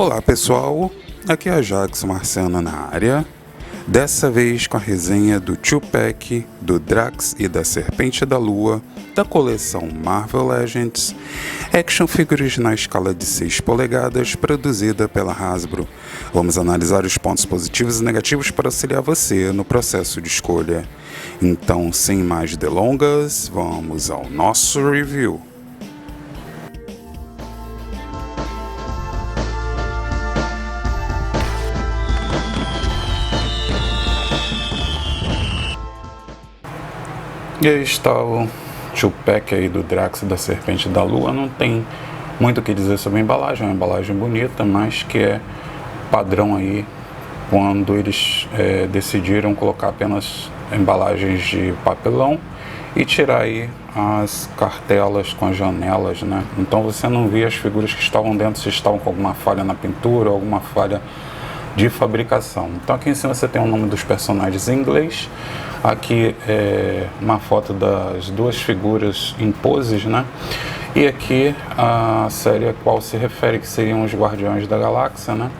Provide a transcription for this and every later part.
Olá pessoal, aqui é a Jax Marciano na área, dessa vez com a resenha do 2-pack do Drax e da Serpente da Lua da coleção Marvel Legends, action figures na escala de 6 polegadas produzida pela Hasbro. Vamos analisar os pontos positivos e negativos para auxiliar você no processo de escolha. Então, sem mais delongas, vamos ao nosso review. E aí está o 2-pack aí do Drax e da Serpente da Lua. Não tem muito o que dizer sobre a embalagem, é uma embalagem bonita, mas que é padrão aí quando eles decidiram colocar apenas embalagens de papelão e tirar aí as cartelas com as janelas, né? Então você não via as figuras que estavam dentro, se estavam com alguma falha na pintura, alguma falha de fabricação. Então aqui em cima você tem o nome dos personagens em inglês. Aqui é uma foto das duas figuras em poses, né? E aqui a série a qual se refere, que seriam os Guardiões da Galáxia, né?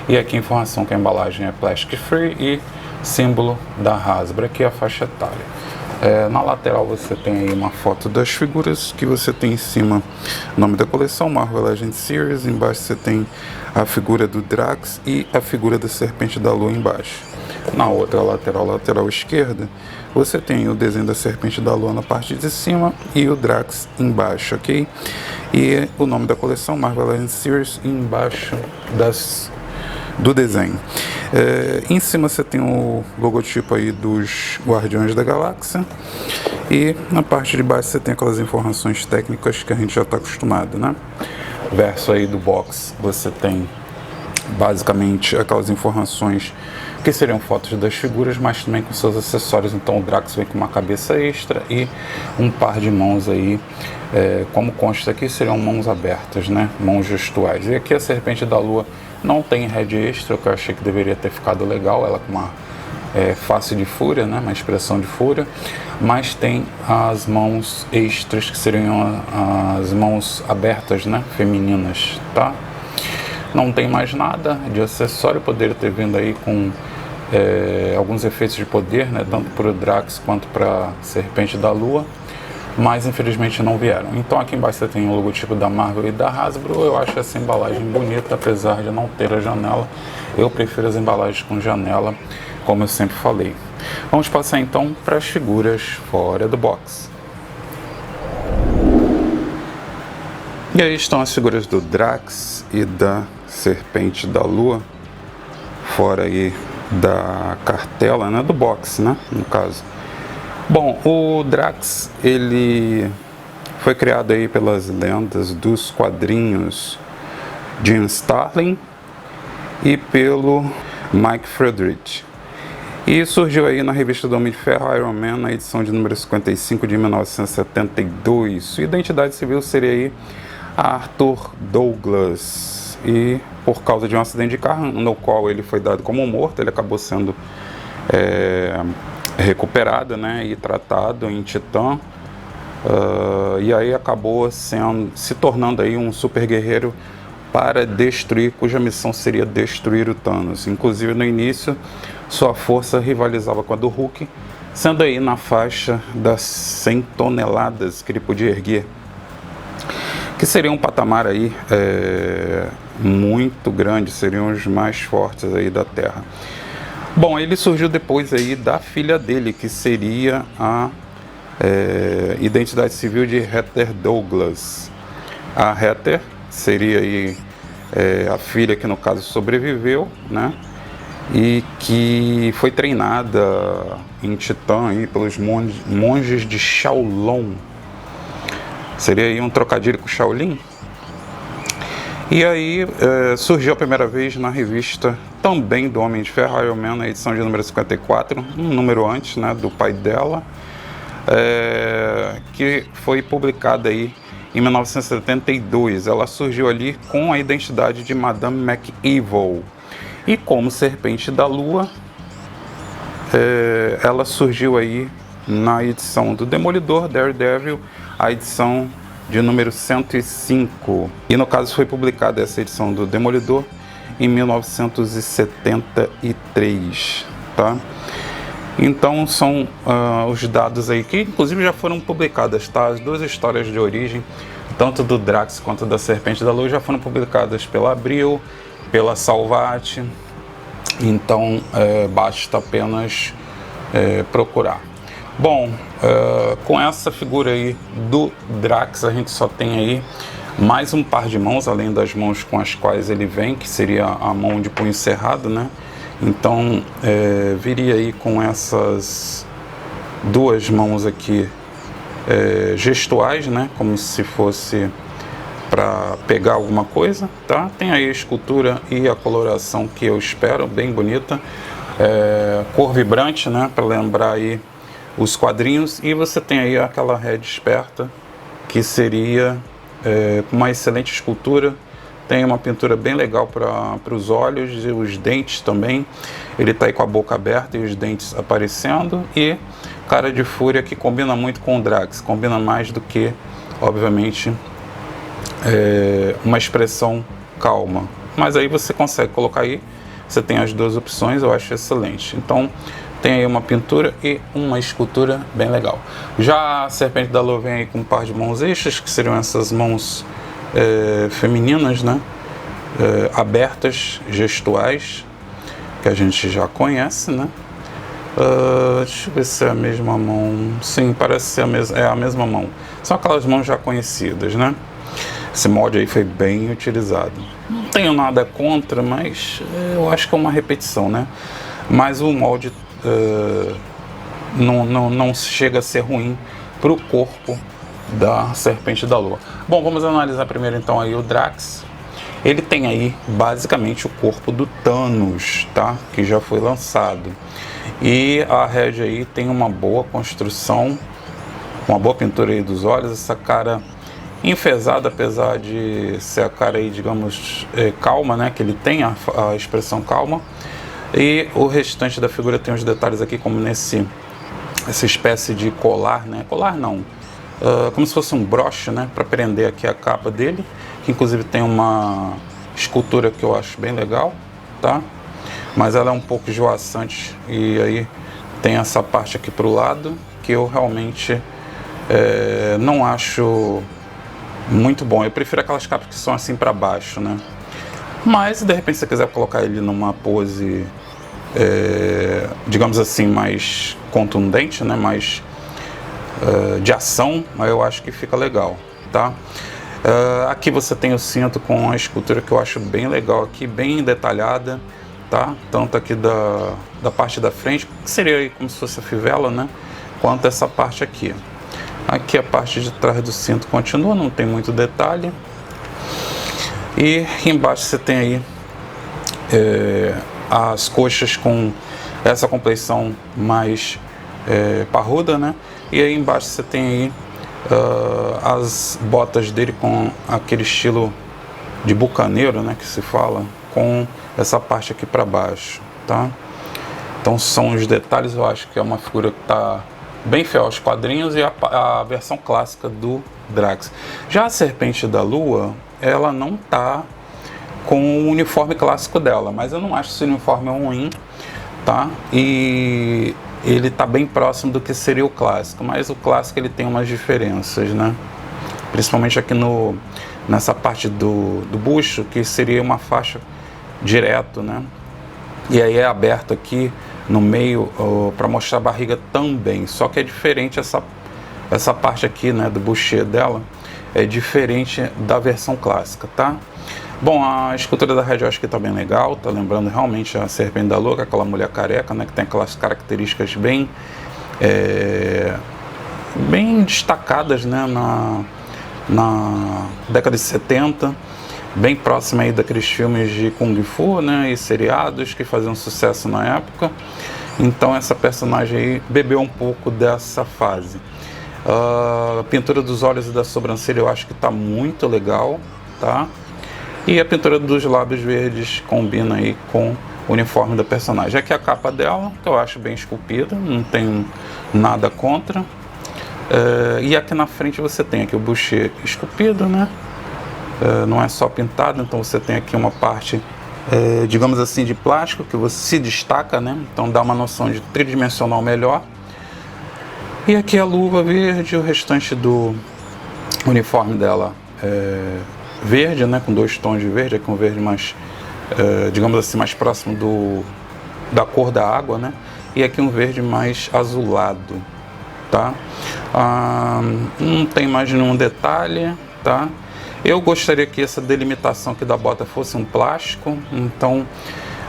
E aqui a informação que a embalagem é plastic free e símbolo da Hasbro. Aqui a faixa etária. Na lateral você tem aí uma foto das figuras que você tem em cima, o nome da coleção, Marvel Legends Series. Embaixo você tem a figura do Drax e a figura da Serpente da Lua embaixo. Na outra lateral esquerda, você tem o desenho da Serpente da Lua na parte de cima e o Drax embaixo, ok? E o nome da coleção, Marvel Legends Series, embaixo do desenho. Em cima você tem o logotipo aí dos Guardiões da Galáxia. E na parte de baixo você tem aquelas informações técnicas que a gente já está acostumado, né? Verso aí do box você tem basicamente aquelas informações que seriam fotos das figuras, mas também com seus acessórios. Então o Drax vem com uma cabeça extra e um par de mãos aí, como consta aqui, seriam mãos abertas, né? Mãos gestuais. E aqui a Serpente da Lua não tem head extra, o que eu achei que deveria ter ficado legal, ela com uma face de fúria, né? Uma expressão de fúria, mas tem as mãos extras, que seriam as mãos abertas, né? Femininas, tá? Não tem mais nada de acessório, poderia ter vindo aí com alguns efeitos de poder, né, tanto para o Drax quanto para a Serpente da Lua, mas infelizmente não vieram. Então aqui embaixo você tem o logotipo da Marvel e da Hasbro. Eu acho essa embalagem bonita, apesar de não ter a janela. Eu prefiro as embalagens com janela, como eu sempre falei. Vamos passar então para as figuras fora do box. E aí estão as figuras do Drax e da Serpente da Lua, fora aí da cartela, né, do box, né, no caso. Bom, o Drax, ele foi criado aí pelas lendas dos quadrinhos Jim Starlin e pelo Mike Friedrich. E surgiu aí na revista do Homem de Ferro Iron Man, na edição de número 55 de 1972. Sua identidade civil seria aí Arthur Douglas. E por causa de um acidente de carro, no qual ele foi dado como morto, ele acabou sendo recuperado, né, e tratado em Titã. E aí acabou se tornando aí um super guerreiro para destruir, cuja missão seria destruir o Thanos. Inclusive no início, sua força rivalizava com a do Hulk, sendo aí na faixa das 100 toneladas que ele podia erguer, que seria um patamar aí muito grande, seriam os mais fortes aí da Terra. Bom, ele surgiu depois aí da filha dele, que seria a identidade civil de Heather Douglas. A Heather seria aí a filha que no caso sobreviveu, né? E que foi treinada em Titã aí pelos monges de Shaolin. Seria aí um trocadilho com Shaolin. E aí surgiu a primeira vez na revista também do Homem de Ferro, Iron Man, na edição de número 54, um número antes, né, do pai dela, que foi publicada aí em 1972. Ela surgiu ali com a identidade de Madame McEvil. E como Serpente da Lua, ela surgiu aí na edição do Demolidor, Daredevil, a edição de número 105. E no caso foi publicada essa edição do Demolidor em 1973, tá? Então são os dados aí que inclusive já foram publicadas, tá? As duas histórias de origem, tanto do Drax quanto da Serpente da Lua, já foram publicadas pela Abril, pela Salvat. Então basta apenas procurar. Bom, com essa figura aí do Drax, a gente só tem aí mais um par de mãos, além das mãos com as quais ele vem, que seria a mão de punho cerrado, né? Então viria aí com essas duas mãos aqui gestuais, né? Como se fosse para pegar alguma coisa, tá? Tem aí a escultura e a coloração que eu espero, bem bonita, cor vibrante, né? Para lembrar aí os quadrinhos, e você tem aí aquela Red esperta, que seria uma excelente escultura. Tem uma pintura bem legal para os olhos e os dentes também. Ele está aí com a boca aberta e os dentes aparecendo, e cara de fúria, que combina muito com o Drax, combina mais do que, obviamente, uma expressão calma. Mas aí você consegue colocar aí, você tem as duas opções, eu acho excelente. Então tem aí uma pintura e uma escultura bem legal. Já a Serpente da Lua vem aí com um par de mãos extras, que seriam essas mãos femininas, né? Abertas, gestuais, que a gente já conhece, né? Deixa eu ver se é a mesma mão. Sim, parece ser a mesma mão. São aquelas mãos já conhecidas, né? Esse molde aí foi bem utilizado. Não tenho nada contra, mas eu acho que é uma repetição, né? Mas o molde não chega a ser ruim para o corpo da Serpente da Lua. Bom, vamos analisar primeiro então aí o Drax. Ele tem aí basicamente o corpo do Thanos, tá? Que já foi lançado. E a Red aí tem uma boa construção, uma boa pintura aí dos olhos, essa cara enfesada, apesar de ser a cara aí, digamos, calma, né? Que ele tem a expressão calma. E o restante da figura tem os detalhes aqui, como essa espécie de colar, né? Colar não, como se fosse um broche, né? Para prender aqui a capa dele, que inclusive tem uma escultura que eu acho bem legal, tá? Mas ela é um pouco esvoaçante, e aí tem essa parte aqui pro lado que eu realmente não acho muito bom. Eu prefiro aquelas capas que são assim para baixo, né? Mas de repente, se você quiser colocar ele numa pose, digamos assim, mais contundente, né? Mais de ação, eu acho que fica legal, tá? Aqui você tem o cinto com a escultura que eu acho bem legal aqui, bem detalhada, tá? Tanto aqui da parte da frente, que seria aí como se fosse a fivela, né? Quanto essa parte aqui. Aqui a parte de trás do cinto continua, não tem muito detalhe. E embaixo você tem aí as coxas com essa compleição mais parruda, né? E aí embaixo você tem aí as botas dele com aquele estilo de bucaneiro, né? Que se fala, com essa parte aqui para baixo, tá? Então são os detalhes. Eu acho que é uma figura que está bem fiel aos quadrinhos, e a versão clássica do Drax. Já a Serpente da Lua, ela não tá com o uniforme clássico dela, mas eu não acho esse uniforme ruim, tá? E ele tá bem próximo do que seria o clássico, mas o clássico ele tem umas diferenças, né? Principalmente aqui nessa parte do busto, que seria uma faixa direto, né? E aí é aberto aqui no meio para mostrar a barriga também, só que é diferente essa parte aqui, né, do bustier dela, é diferente da versão clássica, tá? Bom, a escultura da Red eu acho que tá bem legal, tá lembrando realmente a Serpente da Lua, aquela mulher careca, né, que tem aquelas características bem destacadas, né, na década de 70, bem próxima aí daqueles filmes de Kung Fu, né, e seriados que faziam sucesso na época. Então essa personagem aí bebeu um pouco dessa fase. A pintura dos olhos e da sobrancelha eu acho que está muito legal, tá? E a pintura dos lábios verdes combina aí com o uniforme da personagem. Aqui a capa dela, que eu acho bem esculpida, não tenho nada contra. E aqui na frente você tem aqui o bustier esculpido, né? Não é só pintado, então você tem aqui uma parte digamos assim, de plástico, que você se destaca, né? Então dá uma noção de tridimensional melhor. E aqui a luva verde, o restante do uniforme dela é verde, né? Com 2 tons de verde, aqui um verde mais, digamos assim, mais próximo da cor da água, né? E aqui um verde mais azulado, tá? Não tem mais nenhum detalhe, tá? Eu gostaria que essa delimitação aqui da bota fosse um plástico, então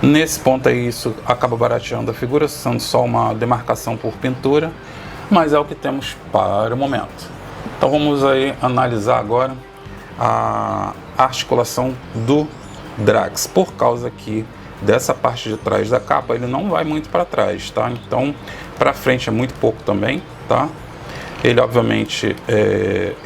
nesse ponto aí isso acaba barateando a figura, sendo só uma demarcação por pintura, mas é o que temos para o momento. Então vamos aí analisar agora a articulação do Drax. Por causa aqui dessa parte de trás da capa, ele não vai muito para trás, tá? Então para frente é muito pouco também, tá? Ele obviamente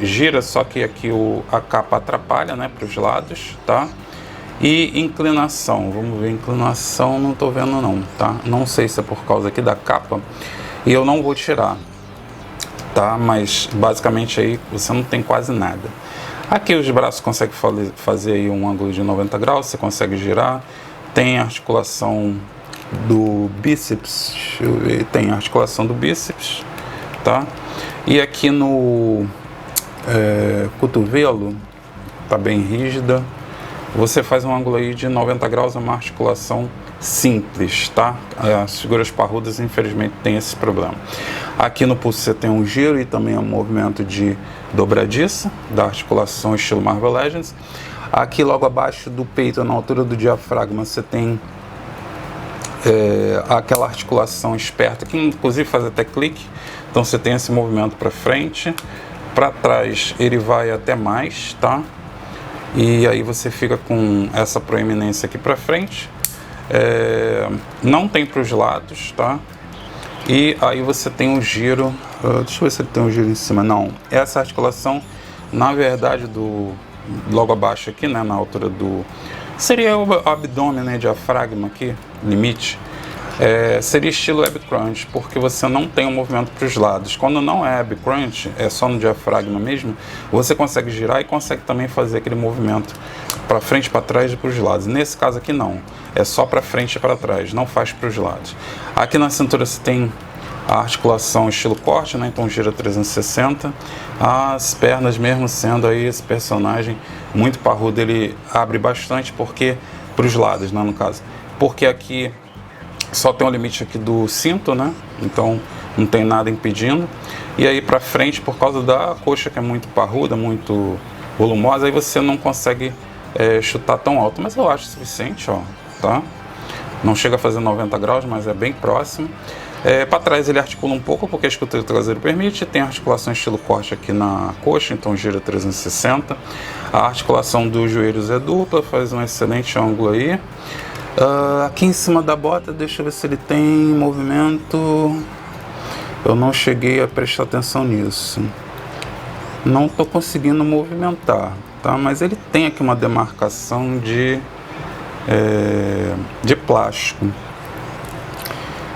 gira, só que aqui a capa atrapalha, né, para os lados, tá? E inclinação, vamos ver, inclinação não estou vendo não, tá? Não sei se é por causa aqui da capa, e eu não vou tirar, tá? Mas basicamente aí você não tem quase nada. Aqui os braços conseguem fazer aí um ângulo de 90 graus, você consegue girar. Tem articulação do bíceps, deixa eu ver, tem articulação do bíceps, tá? E aqui no cotovelo, tá bem rígida. Você faz um ângulo aí de 90 graus, é uma articulação simples, tá? As figuras parrudas, infelizmente, tem esse problema. Aqui no pulso você tem um giro e também um movimento de dobradiça, da articulação estilo Marvel Legends. Aqui logo abaixo do peito, na altura do diafragma, você tem aquela articulação esperta, que inclusive faz até clique. Então você tem esse movimento para frente, para trás ele vai até mais, tá? E aí você fica com essa proeminência aqui para frente, não tem para os lados, tá? E aí você tem um giro, deixa eu ver se ele tem um giro em cima, não, essa articulação, na verdade, logo abaixo aqui, né, na altura seria o abdômen, né, diafragma aqui, limite, seria estilo ab crunch, porque você não tem um movimento para os lados. Quando não é ab crunch, é só no diafragma mesmo, você consegue girar e consegue também fazer aquele movimento para frente, para trás e para os lados. Nesse caso aqui não, é só para frente e para trás, não faz para os lados. Aqui na cintura você tem a articulação estilo corte, né? Então gira 360. As pernas, mesmo sendo aí esse personagem muito parrudo, ele abre bastante, porque para os lados, né, no caso, porque aqui só tem o limite aqui do cinto, né? Então não tem nada impedindo. E aí para frente, por causa da coxa que é muito parruda, muito volumosa, aí você não consegue chutar tão alto, mas eu acho suficiente, ó, tá? Não chega a fazer 90 graus, mas é bem próximo. Para trás ele articula um pouco, porque a escultura traseira permite. Tem articulação estilo corte aqui na coxa, então gira 360. A articulação dos joelhos é dupla, faz um excelente ângulo aí. Aqui em cima da bota, deixa eu ver se ele tem movimento. Eu não cheguei a prestar atenção nisso. Não estou conseguindo movimentar, tá? Mas ele tem aqui uma demarcação de plástico.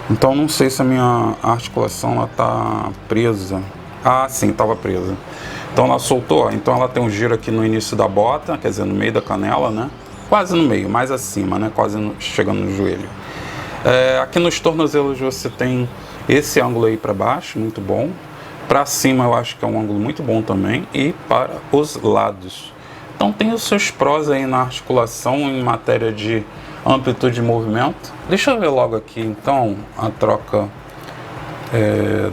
Então não sei se a minha articulação está presa. Ah, sim, estava presa. Então ela soltou, então ela tem um giro aqui no início da bota, quer dizer, no meio da canela, né? Quase no meio, mais acima, né? Quase chegando no joelho. Aqui nos tornozelos você tem esse ângulo aí para baixo, muito bom. Para cima eu acho que é um ângulo muito bom também. E para os lados. Então tem os seus prós aí na articulação em matéria de amplitude de movimento. Deixa eu ver logo aqui então a troca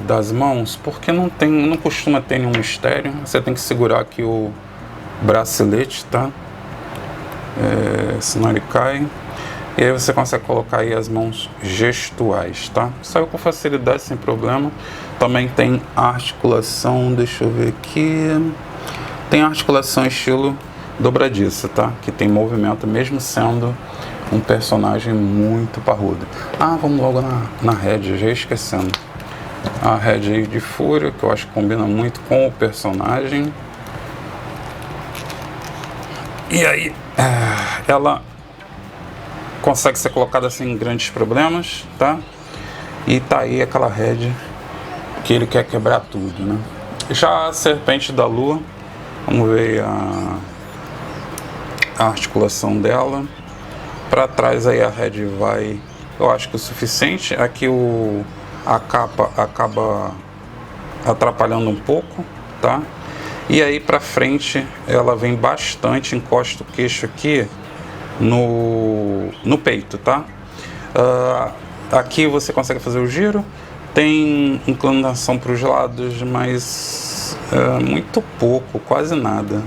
das mãos, porque não costuma ter nenhum mistério. Você tem que segurar aqui o bracelete, tá? Senão ele cai. E aí você consegue colocar aí as mãos gestuais, tá? Saiu com facilidade, sem problema. Também tem a articulação, deixa eu ver aqui. Tem a articulação estilo dobradiça, tá? Que tem movimento mesmo sendo um personagem muito parrudo. Vamos logo na head, já ia esquecendo. A head aí de fúria, que eu acho que combina muito com o personagem. E aí, ela consegue ser colocada sem grandes problemas, tá? E tá aí aquela head que ele quer quebrar tudo, né? Já a serpente da lua, vamos ver a articulação dela. Para trás aí a head vai, eu acho que o suficiente. Aqui a capa acaba atrapalhando um pouco, tá? E aí para frente ela vem bastante, encosta o queixo aqui no peito, tá? Aqui você consegue fazer o giro, tem inclinação para os lados, mas muito pouco, quase nada.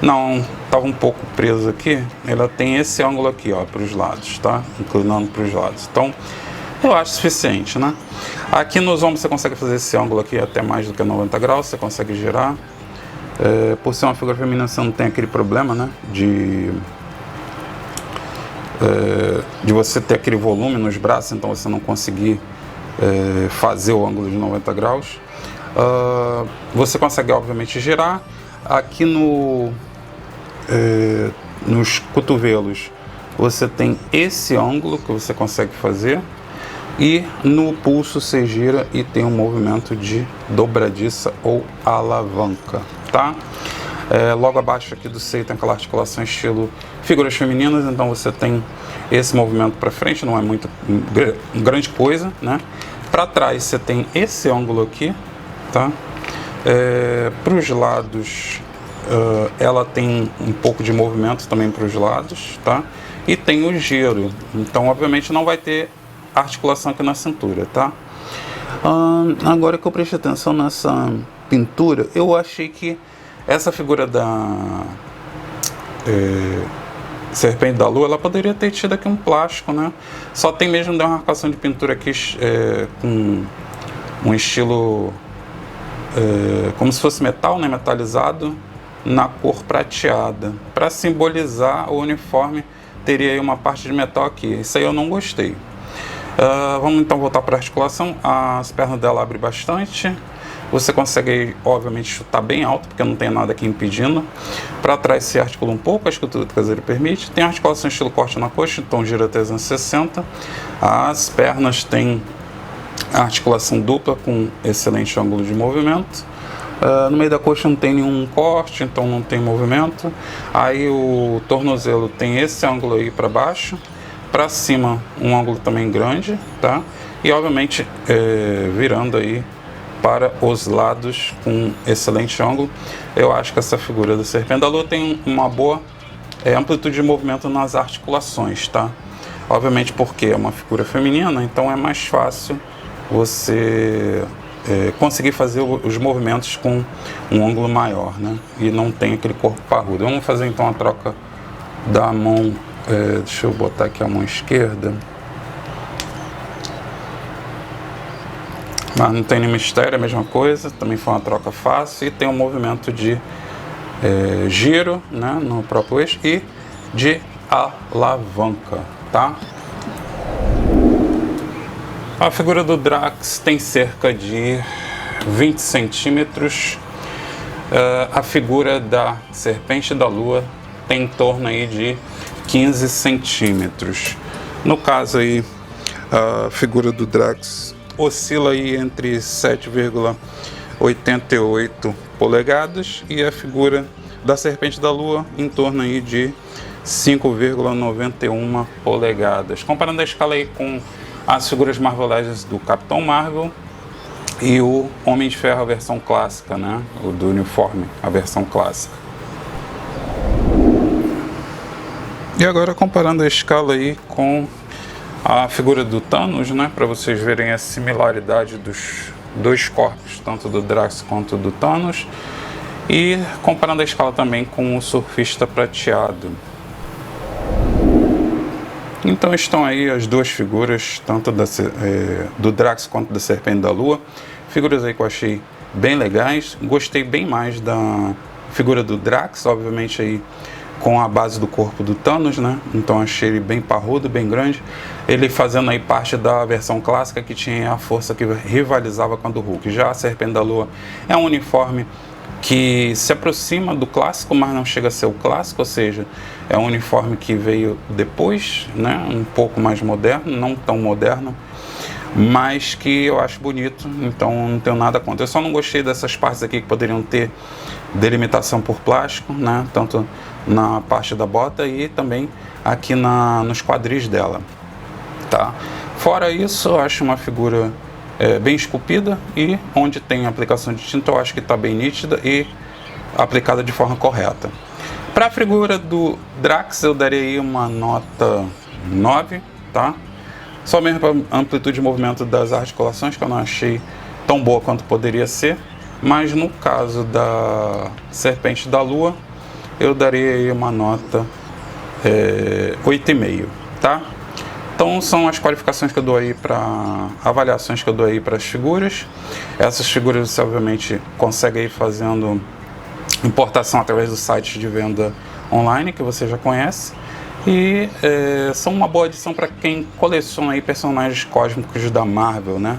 Não, estava um pouco preso aqui. Ela tem esse ângulo aqui, ó, para os lados, tá? Inclinando para os lados. Então, eu acho suficiente, né? Aqui nos ombros você consegue fazer esse ângulo aqui até mais do que 90 graus, você consegue girar. Por ser uma figura feminina, você não tem aquele problema, né? De você ter aquele volume nos braços, então você não conseguir fazer o ângulo de 90 graus. Você consegue, obviamente, girar. Aqui nos cotovelos você tem esse ângulo que você consegue fazer, e no pulso você gira e tem um movimento de dobradiça ou alavanca, tá? Logo abaixo aqui do seio tem aquela articulação estilo figuras femininas, então você tem esse movimento para frente, não é muito grande coisa, né? Para trás você tem esse ângulo aqui, tá? Para os lados ela tem um pouco de movimento também para os lados, tá? E tem o giro, então obviamente não vai ter articulação aqui na cintura, tá? Agora que eu prestei atenção nessa pintura, eu achei que essa figura da Serpente da Lua, ela poderia ter tido aqui um plástico, né? Só tem mesmo uma marcação de pintura aqui com um estilo como se fosse metal, né? Metalizado na cor prateada. Para simbolizar o uniforme, teria aí uma parte de metal aqui. Isso aí eu não gostei. Vamos então voltar para a articulação. As pernas dela abrem bastante. Você consegue, obviamente, chutar bem alto, porque não tem nada aqui impedindo. Para trás se articula um pouco, a escultura traseira permite. Tem articulação estilo corte na coxa, então gira até 360. As pernas têm articulação dupla com excelente ângulo de movimento. No meio da coxa não tem nenhum corte, então não tem movimento. Aí o tornozelo tem esse ângulo aí para baixo. Para cima um ângulo também grande, tá? E obviamente virando aí para os lados com excelente ângulo. Eu acho que essa figura da Serpente da Lua tem uma boa amplitude de movimento nas articulações, tá? Obviamente porque é uma figura feminina, então é mais fácil você conseguir fazer os movimentos com um ângulo maior, né? E não tem aquele corpo parrudo. Vamos fazer então a troca da mão. Deixa eu botar aqui a mão esquerda. Mas não tem nenhum mistério, é a mesma coisa. Também foi uma troca fácil. E tem um movimento de giro, né, no próprio eixo, e de alavanca, tá? A figura do Drax tem cerca de 20 centímetros. A figura da Serpente da Lua tem em torno aí de 15 centímetros. No caso aí, a figura do Drax oscila aí entre 7,88 polegadas e a figura da Serpente da Lua em torno aí de 5,91 polegadas. Comparando a escala aí com as figuras marvelosas do Capitão Marvel e o Homem de Ferro, a versão clássica, né? O do uniforme, a versão clássica. E agora comparando a escala aí com a figura do Thanos, né? Para vocês verem a similaridade dos dois corpos, tanto do Drax quanto do Thanos. E comparando a escala também com o Surfista Prateado. Então estão aí as duas figuras, tanto do Drax quanto da Serpente da Lua. Figuras aí que eu achei bem legais. Gostei bem mais da figura do Drax, obviamente aí com a base do corpo do Thanos, né? Então achei ele bem parrudo, bem grande. Ele fazendo aí parte da versão clássica que tinha a força que rivalizava com a do Hulk. Já a Serpente da Lua é um uniforme que se aproxima do clássico, mas não chega a ser o clássico, ou seja, é um uniforme que veio depois, né, um pouco mais moderno, não tão moderno, mas que eu acho bonito, então não tenho nada contra. Eu só não gostei dessas partes aqui que poderiam ter delimitação por plástico, né? Tanto na parte da bota e também aqui nos quadris dela, tá? Fora isso, eu acho uma figura bem esculpida, e onde tem aplicação de tinta eu acho que está bem nítida e aplicada de forma correta. Para a figura do Drax eu darei uma nota 9, tá? Só mesmo para amplitude de movimento das articulações, que eu não achei tão boa quanto poderia ser, mas no caso da Serpente da Lua eu darei uma nota 8,5, tá? Então são as qualificações que eu dou aí para avaliações que eu dou aí para as figuras. Essas figuras você obviamente consegue aí fazendo importação através dos sites de venda online que você já conhece, e são uma boa adição para quem coleciona aí personagens cósmicos da Marvel, né?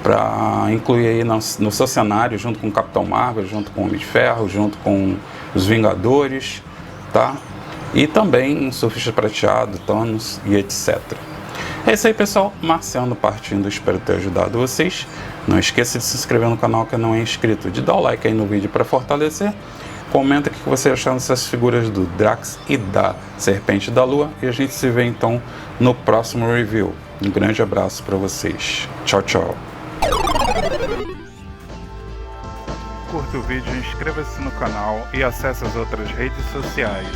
Para incluir aí no seu cenário, junto com o Capitão Marvel, junto com o Homem de Ferro, junto com os Vingadores, tá? E também um Surfista Prateado, Thanos e etc. É isso aí, pessoal. Marciano partindo, espero ter ajudado vocês. Não esqueça de se inscrever no canal que não é inscrito, de dar o like aí no vídeo para fortalecer. Comenta o que você achou dessas figuras do Drax e da Serpente da Lua, e a gente se vê então no próximo review. Um grande abraço para vocês. Tchau, tchau. Curta o vídeo, inscreva-se no canal e acesse as outras redes sociais.